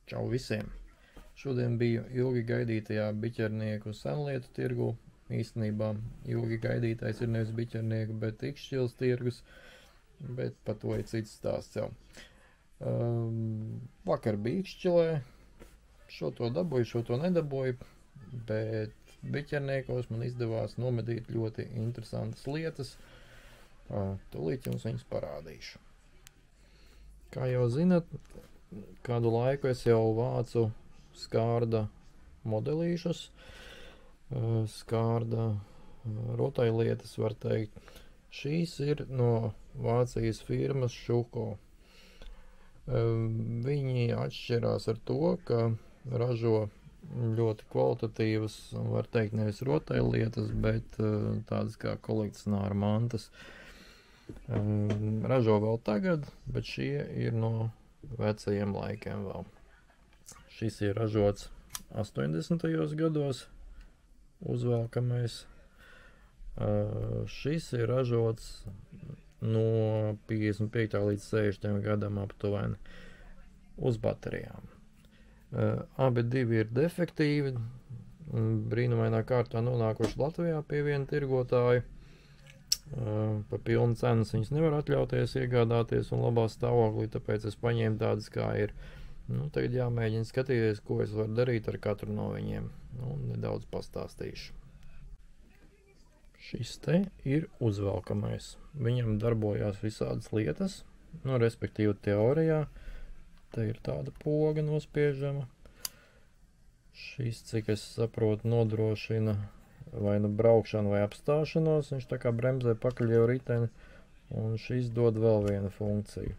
Čau visiem! Šodien biju ilgi gaidītajā biķernieku senlietu tirgu. Īstenībā ilgi gaidītais ir nevis biķernieku, bet ikšķils tirgus, bet par to ir cits stāsts jau. Vakar bija ikšķilē, šo to dabūju, šo to nedabūju, bet biķerniekos man izdevās nomedīt ļoti interesantas lietas. Tūlīt jums viņas parādīšu. Kā jau zinat, kādu laiku es jau vācu skārda modelīšus, skārda rotaļlietas, var teikt. Šīs ir no Vācijas firmas Schuko. Viņi atšķirās ar to, ka ražo ļoti kvalitatīvas, var teikt, nevis rotaļlietas, bet tādas kā kolekcionāra mantas. Ražo vēl tagad, bet šie ir no vecajiem laikiem vēl. Šis ir ražots 80. gados, uzvelkamais. Šis ir ražots no 55. līdz 60. gadam aptuveni uz baterijām. Abi divi ir defektīvi, brīnumainā kārtā nonākuši Latvijā pie viena tirgotāja. Pa pilnu cenas viņas nevar atļauties iegādāties un labā stāvoklī, tāpēc es paņēmu tādas, kā ir. Tagad jāmēģina skatīties, ko es varu darīt ar katru no viņiem. Nedaudz pastāstīšu. Šis te ir uzvelkamais. Viņam darbojās visādas lietas, respektīvi teorijā. Te ir tāda poga nospiežama. Šis, cik es saprotu, nodrošina vai nu braukšanu vai apstāšanos. Viņš tā kā bremzē pakaļ jau riteni. Un šis dod vēl vienu funkciju.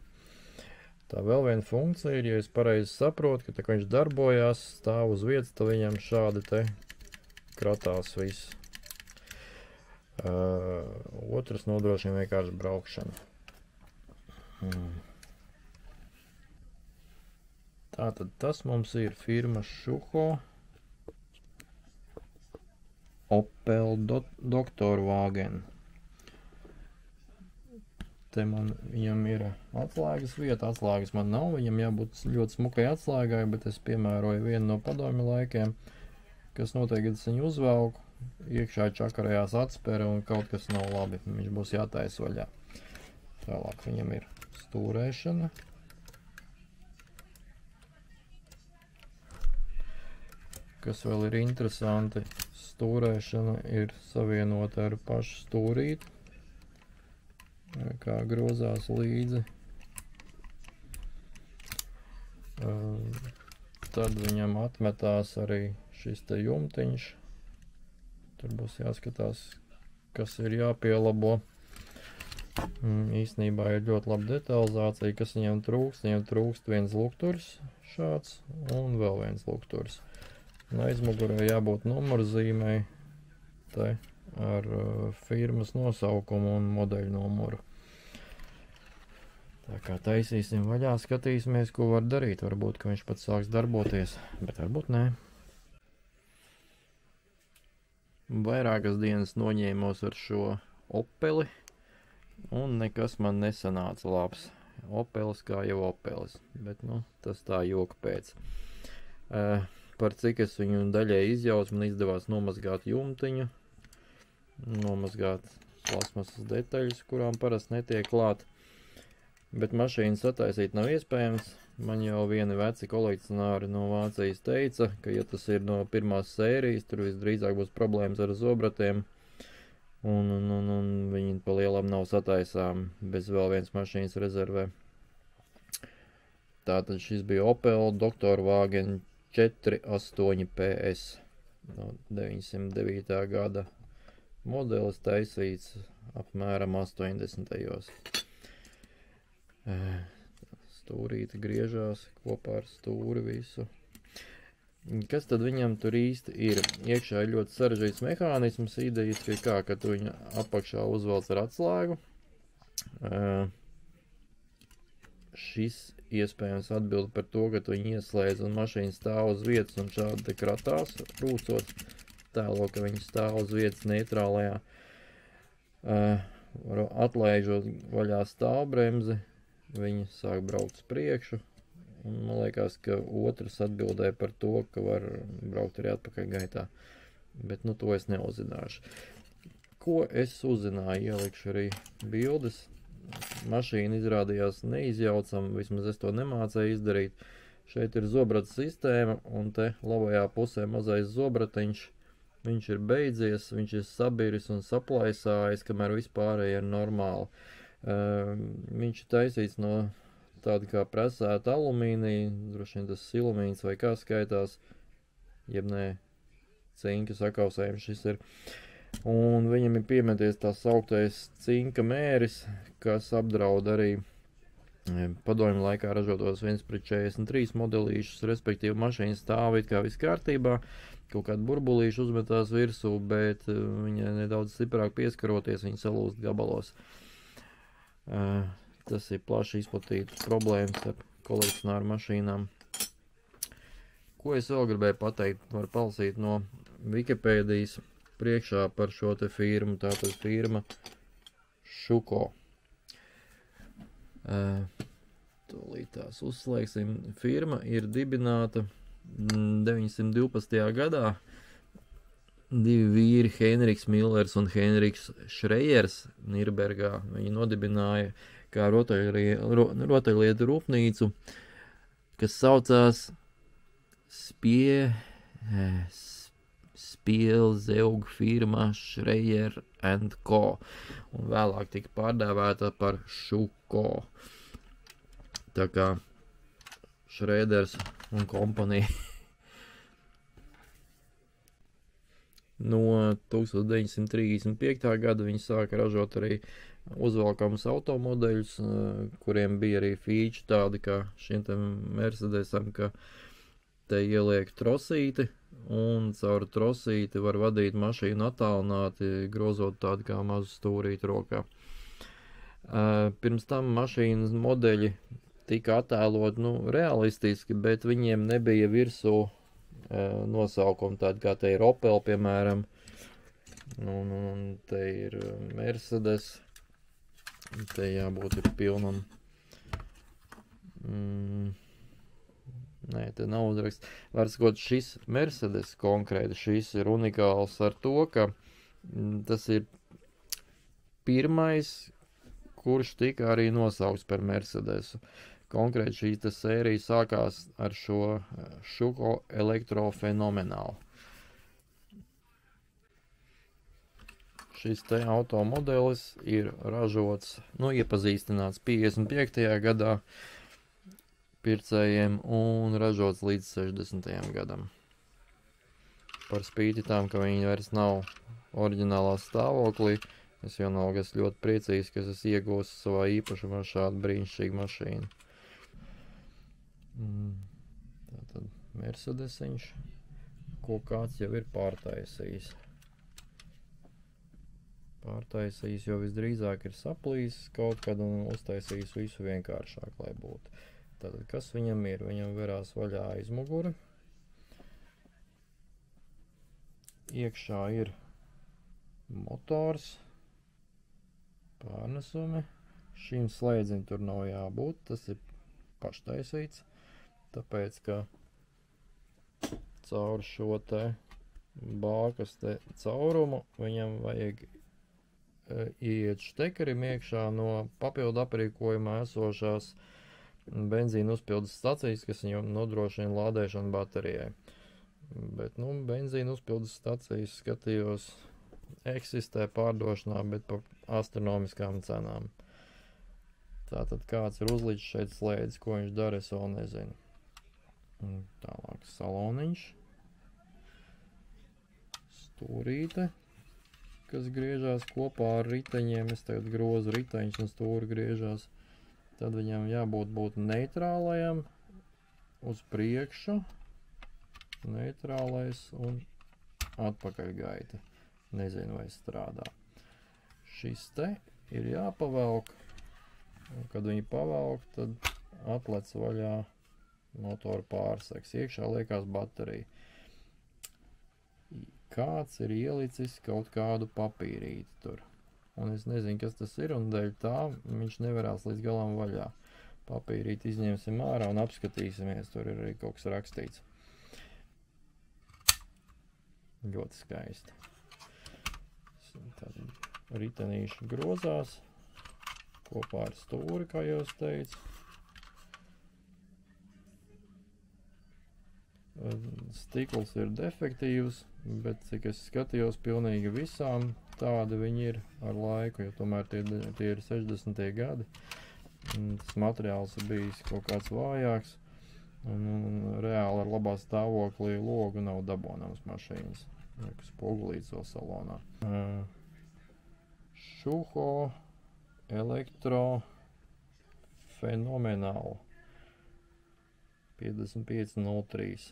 Tā vēl viena funkcija ir, ja es pareizi saprotu, ka tā, kad viņš darbojās, stāv uz vietas, tad viņam šādi te kratās viss. Otrs nodrošina vienkārši braukšanu. Tātad tas mums ir firma Schuko Opel Doktorwagen. Te viņam ir atslēgas vieta, atslēgas man nav, viņam jābūt ļoti smukai atslēgai, bet es piemēroju vienu no padomju laikiem, kas noteikti, kad es viņu uzvelku, iekšā čakarējās atspere un kaut kas nav labi, viņš būs jātais vaļā. Tālāk viņam ir stūrēšana. Kas vēl ir interesanti, stūrēšana ir savienota ar pašu stūrīti. Kā grozās līdzi. Tad viņam atmetās arī šis te jumtiņš. Tur būs jāskatās, kas ir jāpielabo. Īstenībā ir ļoti laba detalizācija, kas viņam trūkst. Viņam trūkst viens lukturs šāds un vēl viens lukturs. Aizmugurē jābūt numurzīmei te ar firmas nosaukumu un modeļu numuru. Tā kā taisīsim vaļā, skatīsimies, ko var darīt. Varbūt, ka viņš pats sāks darboties, bet varbūt nē. Vairākas dienas noņēmos ar šo Opeli, un nekas man nesanāca labs. Opelis kā jau Opelis, bet tas tā joka pēc. Par cik es viņu daļai izjaucu, man izdevās nomazgāt jumtiņu, nomazgāt plasmasas detaļas, kurām parasti netiek klāt. Bet mašīnu sataisīt nav iespējams. Man jau vieni veci kolekcionāri no Vācijas teica, ka ja tas ir no pirmās sērijas, tur visdrīzāk būs problēmas ar zobratiem. Un viņi pa lielam nav sataisām bez vēl viens mašīnas rezervē. Tātad šis bija Opel Doktorwagen 48 PS no 909. gada. Modelis taisīts apmēram 80. Stūrīte griežās kopā ar stūri visu. Kas tad viņam tur īsti ir? Iekšā ir ļoti sarežģīts mehānisms, idejiski ir kā, ka tu viņu apakšā uzvelc ar atslēgu. Šis iespējams atbild par to, ka tu viņu ieslēdz un mašīna stāv uz vietas un šādi te kratās, rūcot tēlo, ka viņi stāv uz vietas neitrālajā. Atlaižot vaļā stāvbremzi, viņi sāk braukt uz priekšu Un man liekas, ka otrs atbildēja par to, ka var braukt arī atpakaļ gaitā. Bet, nu, to es neuzzināšu. Ko es uzzināju, ielikšu arī bildes. Mašīna izrādījās neizjaucama, vismaz es to nemācēju izdarīt. Šeit ir zobrata sistēma, un te labajā pusē mazais zobratiņš. Viņš ir beidzies, viņš ir sabiris un saplaisājis, kamēr vispārēji ir normāli. Viņš ir taisīts no tāda kā presēta alumīnija, droši vien tas silumīns vai kā skaitās, jeb nē, cinka sakausējums šis ir. Un viņam ir piemeties tā sauktais cinka mēris, kas apdraud arī padomju laikā ražotos 1:43 modelīšus, respektīvi mašīna stāv it kā viss kārtībā, kaut kādu burbulīšu uzmetās virsū, bet viņa nedaudz stiprāk pieskaroties, viņa salūst gabalos. Tas ir plaši izplatīts problēmas ar kolekcionāru mašīnām. Ko es vēl gribēju pateikt? Var palasīt no Wikipēdijas priekšā par šo te firmu. Tātad firma Šuko. Tūlīt tās uzslēgsim. Firma ir dibināta 912. gadā. Divi vīri, Heinrichs Millers un Heinrichs Šrejers Nirbergā. Viņi nodibināja kā rotaļlietu rūpnīcu, kas saucās Spielzeug firma Schreyer & Co. Un vēlāk tika pārdēvēta par Šuko. Tā kā Šrēders un kompanija. No 1935. gada viņi sāka ražot arī uzvalkamus automodeļus, kuriem bija arī fīči tādi kā šiem te Mercedesam, ka te ieliek trosīti un caur trosīti var vadīt mašīnu attālināti, grozot tādu kā mazu stūrīti rokā. Pirms tam mašīnas modeļi tika attēlot, realistiski, bet viņiem nebija virsū nosaukumi tādi kā te ir Opel, piemēram, un te ir Mercedes, te jābūt ir pilnam. Nē, te nav uzraksts. Var sakot, šis Mercedes konkrēti, šis ir unikāls ar to, ka tas ir pirmais, kurš tika arī nosaukts par Mercedesu. Konkrēti šī sērija sākās ar šo Šuko elektrofenomenālu. Šis te automodelis ir ražots, iepazīstināts 55. gadā pircējiem un ražots līdz 60. gadam. Par spīti tam, ka viņi vairs nav oriģinālā stāvoklī, es vienalga esmu ļoti priecīgs, ka es iegūstu savā īpašumā šādu brīnišķīgu mašīnu. Tātad Mercedesiņš, ko kāds jau ir pārtaisījis. Jo visdrīzāk ir saplīsis kaut kad un uztaisījis visu vienkāršāk, lai būtu. Tātad, kas viņam ir? Viņam verās vaļā aizmugure. Iekšā ir motors, pārnesumi. Šīm slēdzim tur nav jābūt, tas ir paštaisīts. Tāpēc, ka caur šo te bākas te caurumu viņam vajag ieiet štekerim iekšā no papildu aprīkojumā esošās benzīna uzpildes stacijas, kas viņam nodrošina lādēšanu baterijai. Bet, benzīna uzpildes stacijas skatījos eksistē pārdošanā, bet par astronomiskām cenām. Tātad kāds ir uzlicis šeit slēdzi, ko viņš dara, es vēl nezinu. Tālāk saloniņš. Stūrīte, kas griežās kopā ar riteņiem. Es tagad grozu riteņus un stūri griežās. Tad viņam jābūt neitrālajam uz priekšu. Neitrālais un atpakaļgaita. Nezinu, vai strādā. Šis te ir jāpavelk. Un, kad viņi pavelk, tad atlec vaļā motoru pārseks. Iekšā liekās baterija. Kāds ir ielicis kaut kādu papīrīti tur. Un es nezinu, kas tas ir, un dēļ tā viņš nevarās līdz galam vaļā. Papīrīt izņemsim ārā un apskatīsimies, tur ir arī kaut kas rakstīts. Ļoti skaisti. Tad ritenīši grozās kopā ar stūri, kā jau es teicu. Stikls ir defektīvs, bet cik es skatījos, pilnīgi visām tādi viņi ir ar laiku, jo tomēr tie ir 60. gadi. Tas materiāls ir bijis kaut kāds vājāks, un reāli ar labā stāvoklī logu nav dabonams mašīnas. Spogulīts vēl salonā. Šuho elektro fenomenāli 5503.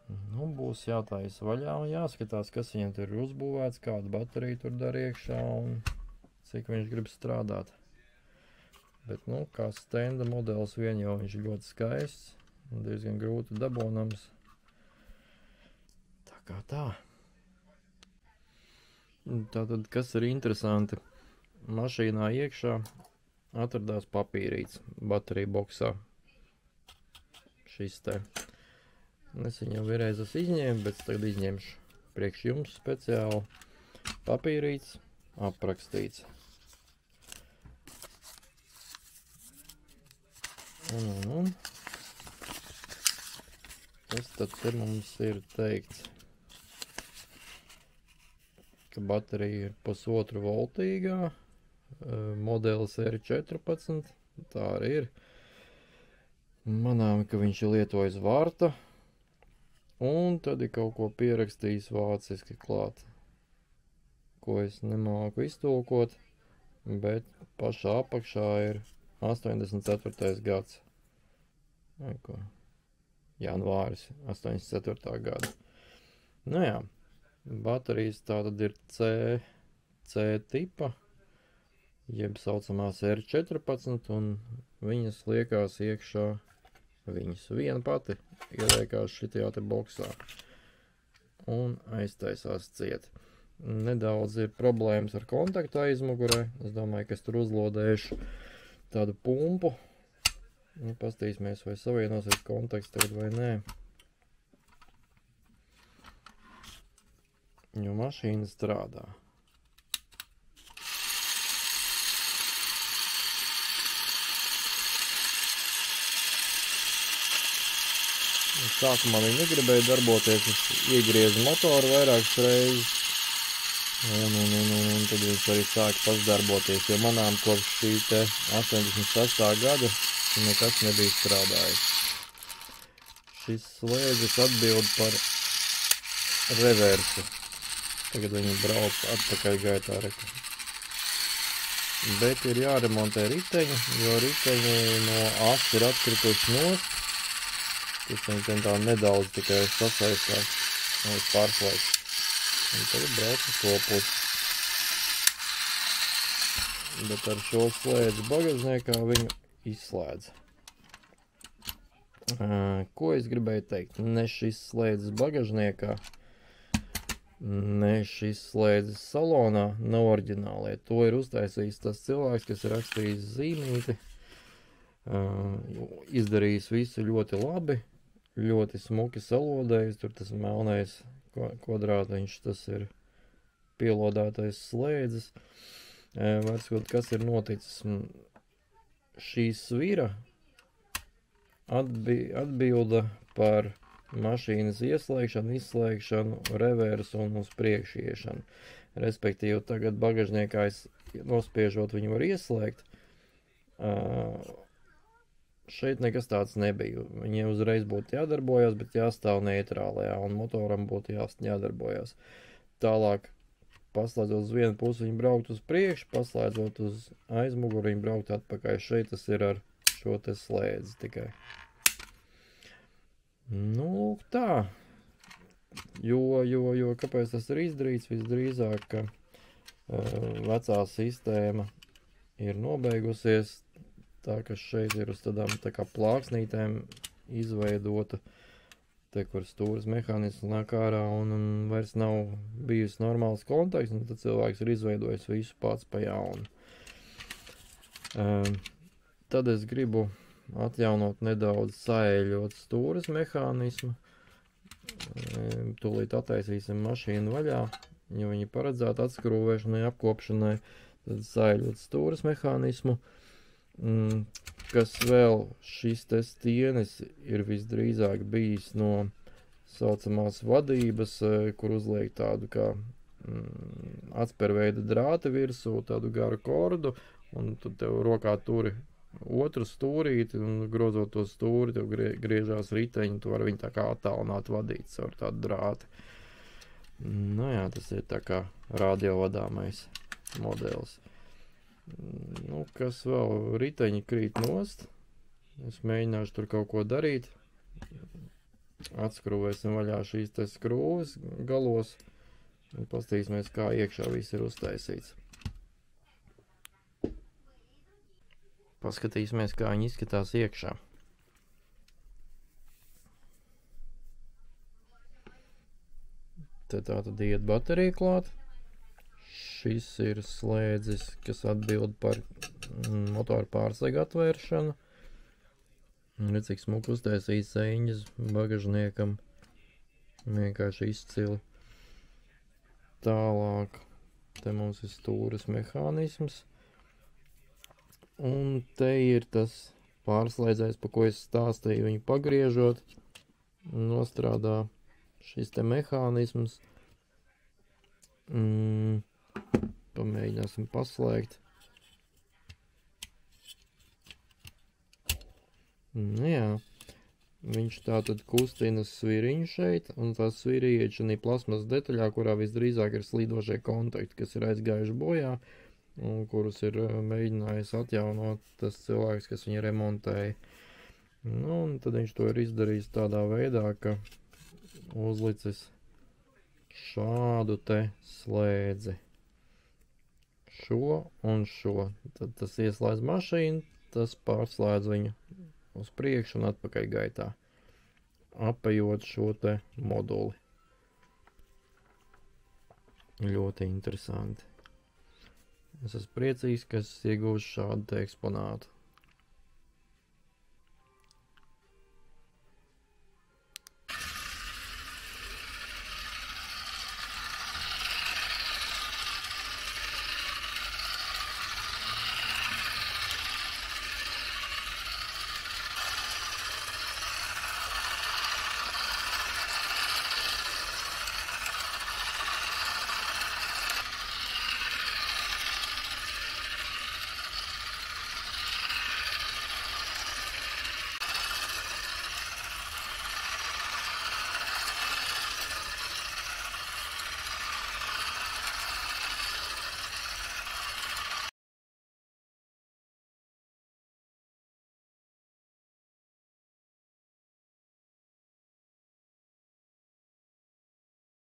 Nu, būs jātaisa vaļā un jāskatās, kas viņam tur ir uzbūvēts, kādu bateriju tur dar iekšā un cik viņš grib strādāt. Bet, nu, kā stenda modelis vien jau viņš ļoti skaists un diezgan grūti dabonams. Tā kā tā. Tātad, kas ir interesanti, mašīnā iekšā atradās papīrīts bateriju boksā. Šis te. Es viņu vienreiz esmu izņēmu, bet tagad izņemšu priekš jums speciāli. Papīrīts, aprakstīts. Un. Kas tad te mums ir teikts? Ka baterija ir 1,5 voltīgā, modelis R14, tā arī ir. Manām, ka viņš ir lietojis vārta, un tad ir kaut ko pierakstījis vāciski klāt, ko es nemāku iztulkot, bet pašā apakšā ir 84. gads. Janvāris 84. gada. Nu jā, baterijas tātad ir C tipa, jeb saucamās R14, un viņas liekās iekšā, viņas viena pati ieliekās šitajā te boksā un aiztaisās ciet. Nedaudz ir problēmas ar kontaktu aizmugurē, es domāju, ka es tur uzlodēšu tādu pumpu. Nu, pastīsimies, vai savienosies kontakts tagad vai nē. Jo mašīna strādā. Sākumā viņi negribēja darboties, es iegriezu motoru vairākas reizes. Un tad viņš arī sāka pasdarboties, jo manām kopš šī te 86. gada nekas nebija strādājis. Šis slēdzis atbild par reversu. Tagad viņi brauc atpakaļ gaitā. Bet ir jāremontē riteņi, jo riteņi no as ir atkrituši nost. Tas viņam tā nedaudz tikai sasaistās un pārslēgs. Un tagad brauc uz to pusi. Bet ar šo slēdzi bagažniekā viņu izslēdz. Ko es gribēju teikt? Ne šis slēdzis bagažniekā, ne šis slēdzis salonā nav oriģinālie. To ir uztaisījis tas cilvēks, kas ir rakstījis zīmīti. Izdarījis visu ļoti labi, ļoti smuki salodējis. Tur tas melnais kvadrātiņš, tas ir pielodētais slēdzis. Varskot, kas ir noticis? Šī svira atbilda par mašīnas ieslēgšanu, izslēgšanu, reversu un uz priekšiešanu. Respektīvi, tagad bagažniekā nospiežot viņu var ieslēgt. Šeit nekas tāds nebija. Viņiem uzreiz būtu jādarbojas, bet jāstāv neitrālajā, un motoram būtu jādarbojas. Tālāk, paslēdzot uz vienu pusi, viņi braukt uz priekšu, paslēdzot uz aizmuguru, viņi braukt atpakaļ. Šeit tas ir ar šo te slēdzi tikai. Nu, tā. Jo kāpēc tas ir izdarīts? Visdrīzāk, ka vecā sistēma ir nobeigusies. Tā, kas šeit ir uz tādām tā kā plāksnītēm izveidota, te, kur stūras mehānisms nāk ārā un vairs nav bijusi normāls kontakts, un tad cilvēks ir izveidojis visu pats pa jaunu. tad es gribu atjaunot nedaudz saēļot stūres mehānismu. Tūlīt attaisīsim mašīnu vaļā, jo viņi paredzēta atskrūvēšanai, apkopšanai, tad saēļot stūres mehānismu. Kas vēl, šis te stienis ir visdrīzāk bijis no saucamās vadības, kur uzliek tādu kā atspērveida drāti virsū, tādu garu kordu, un tad tev rokā turi otru stūrīti, un grozot to stūri, tev griežās riteņi, tu vari viņu tā kā attālināt vadīt caur tādu drāti. Nu jā, tas ir tā kā radiovadāmais modelis. Nu, kas vēl, riteņi krīt nost. Es mēģināšu tur kaut ko darīt. Atskrūvēsim vaļā šīs te skrūves galos un pastīsimies, kā iekšā viss ir uztaisīts. Paskatīsimies, kā viņi izskatās iekšā. Te tā tad iet baterija klāt. Šis ir slēdzis, kas atbild par motoru pārsegu atvēršanu. Redz, cik smuki uztaisīts eņģis bagažniekam. Vienkārši izcili. Tālāk, te mums ir stūres mehānisms. Un te ir tas pārslēdzējs, pa ko es stāstīju, viņu pagriežot. Nostrādā šis te mehānisms. Pamēģināsim paslēgt. Nu jā, viņš tātad kustina sviriņu šeit, un tā svirija ir šī plasmas detaļā, kurā visdrīzāk ir slīdošie kontakti, kas ir aizgājuši bojā, un kurus ir mēģinājis atjaunot tas cilvēks, kas viņu remontēja. Nu, un tad viņš to ir izdarījis tādā veidā, ka uzlicis šādu te slēdzi. Šo un šo. Tad tas ieslēdz mašīnu, tas pārslēdz viņu uz priekšu un atpakaļ gaitā, apējot šo te moduli. Ļoti interesanti. Es esmu priecīgs, ka es iegūšu šādu te eksponātu.